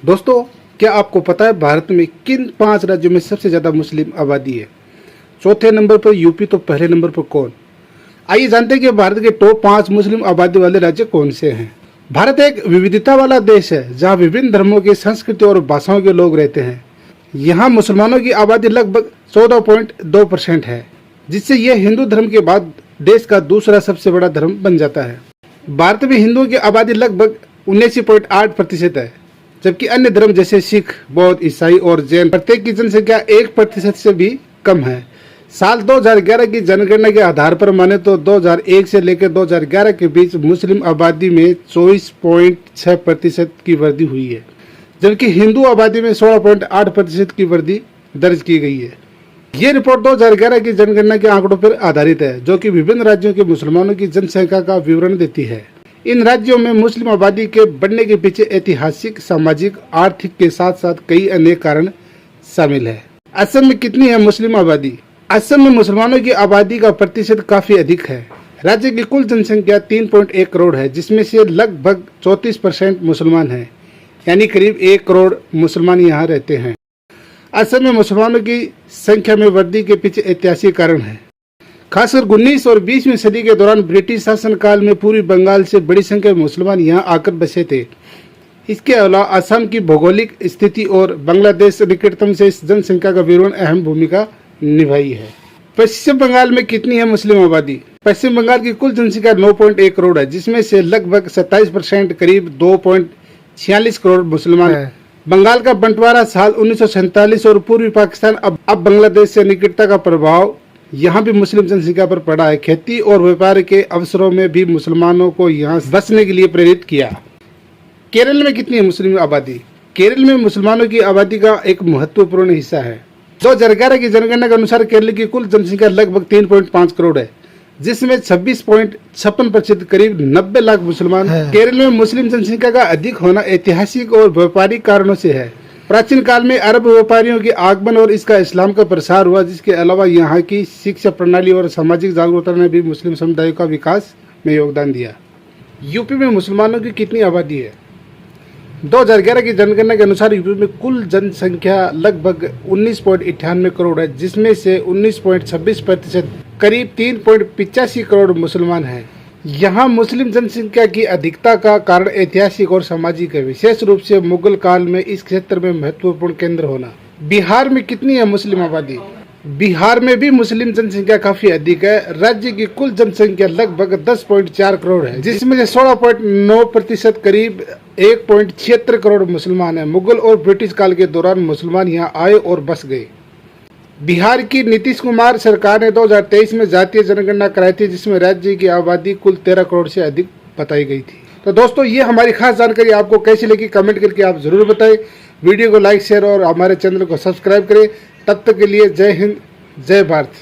दोस्तों, क्या आपको पता है भारत में किन 5 राज्यों में सबसे ज़्यादा मुस्लिम आबादी है? चौथे नंबर पर यूपी तो पहले नंबर पर कौन? आइए जानते हैं कि भारत के टॉप 5 मुस्लिम आबादी वाले राज्य कौन से हैं। भारत एक विविधता वाला देश है जहां विभिन्न धर्मों की संस्कृति और भाषाओं के लोग रहते हैं। यहाँ मुसलमानों की आबादी लगभग 14.2% है, जिससे यह हिंदू धर्म के बाद देश का दूसरा सबसे बड़ा धर्म बन जाता है। भारत में हिंदुओं की आबादी लगभग 79.8% है, जबकि अन्य धर्म जैसे सिख, बौद्ध, ईसाई और जैन प्रत्येक की जनसंख्या 1% से भी कम है। साल 2011 की जनगणना के आधार पर माने तो 2001 से लेकर 2011 के बीच मुस्लिम आबादी में 24.6% की वृद्धि हुई है, जबकि हिंदू आबादी में 16.8% की वृद्धि दर्ज की गई है। ये रिपोर्ट 2011 की जनगणना के आंकड़ों पर आधारित है, जो कि विभिन्न राज्यों के मुसलमानों की जनसंख्या का विवरण देती है। इन राज्यों में मुस्लिम आबादी के बढ़ने के पीछे ऐतिहासिक, सामाजिक, आर्थिक के साथ साथ कई अन्य कारण शामिल है। असम में कितनी है मुस्लिम आबादी? असम में मुसलमानों की आबादी का प्रतिशत काफी अधिक है। राज्य की कुल जनसंख्या 3.1 करोड़ है, जिसमें से लगभग 34% मुसलमान हैं, यानी करीब 1 करोड़ मुसलमान यहाँ रहते हैं। असम में मुसलमानों की संख्या में वृद्धि के पीछे ऐतिहासिक कारण है। खासकर 19 और 20वीं सदी के दौरान ब्रिटिश शासनकाल में पूर्वी बंगाल से बड़ी संख्या में मुसलमान यहाँ आकर बसे थे। इसके अलावा असम की भौगोलिक स्थिति और बांग्लादेश निकटतम से इस जनसंख्या का विवरण अहम भूमिका निभाई है। पश्चिम बंगाल में कितनी है मुस्लिम आबादी? पश्चिम बंगाल की कुल जनसंख्या 9.1 करोड़ है, जिसमें से लगभग 27% करीब 2.46 करोड़ मुसलमान है। बंगाल का बंटवारा साल 1947 और पूर्वी पाकिस्तान अब बांग्लादेश से निकटता का प्रभाव यहाँ भी मुस्लिम जनसंख्या पर पड़ा है। खेती और व्यापार के अवसरों में भी मुसलमानों को यहाँ बसने के लिए प्रेरित किया। केरल में कितनी है मुस्लिम आबादी? केरल में मुसलमानों की आबादी का एक महत्वपूर्ण हिस्सा है। 2011 की जनगणना के अनुसार केरल की कुल जनसंख्या लगभग 3.5 करोड़ है, जिसमें 26.56% करीब 90 लाख मुसलमान हैं। केरल में मुस्लिम जनसंख्या का अधिक होना ऐतिहासिक और व्यापारिक कारणों से है। प्राचीन काल में अरब व्यापारियों के आगमन और इसका इस्लाम का प्रसार हुआ, जिसके अलावा यहाँ की शिक्षा प्रणाली और सामाजिक जागरूकता ने भी मुस्लिम समुदाय का विकास में योगदान दिया। यूपी में मुसलमानों की कितनी आबादी है? 2011 की जनगणना के अनुसार यूपी में कुल जनसंख्या लगभग 19.98 करोड़ है, जिसमें से 19.26% करीब 3.85 करोड़ मुसलमान हैं। यहाँ मुस्लिम जनसंख्या की अधिकता का कारण ऐतिहासिक और सामाजिक है, विशेष रूप से मुगल काल में इस क्षेत्र में महत्वपूर्ण केंद्र होना। बिहार में कितनी है मुस्लिम आबादी? बिहार में भी मुस्लिम जनसंख्या काफी अधिक है। राज्य की कुल जनसंख्या लगभग 10.4 करोड़ है, जिसमें से 16.9% करीब 1.76 करोड़ मुसलमान हैं। मुगल और ब्रिटिश काल के दौरान मुसलमान यहाँ आए और बस गए। बिहार की नीतीश कुमार सरकार ने 2023 में जातीय जनगणना कराई थी, जिसमें राज्य की आबादी कुल 13 करोड़ से अधिक बताई गई थी। तो दोस्तों, ये हमारी खास जानकारी आपको कैसी लगी कमेंट करके आप जरूर बताएं। वीडियो को लाइक, शेयर और हमारे चैनल को सब्सक्राइब करें। तब तक के लिए जय हिंद, जय भारत।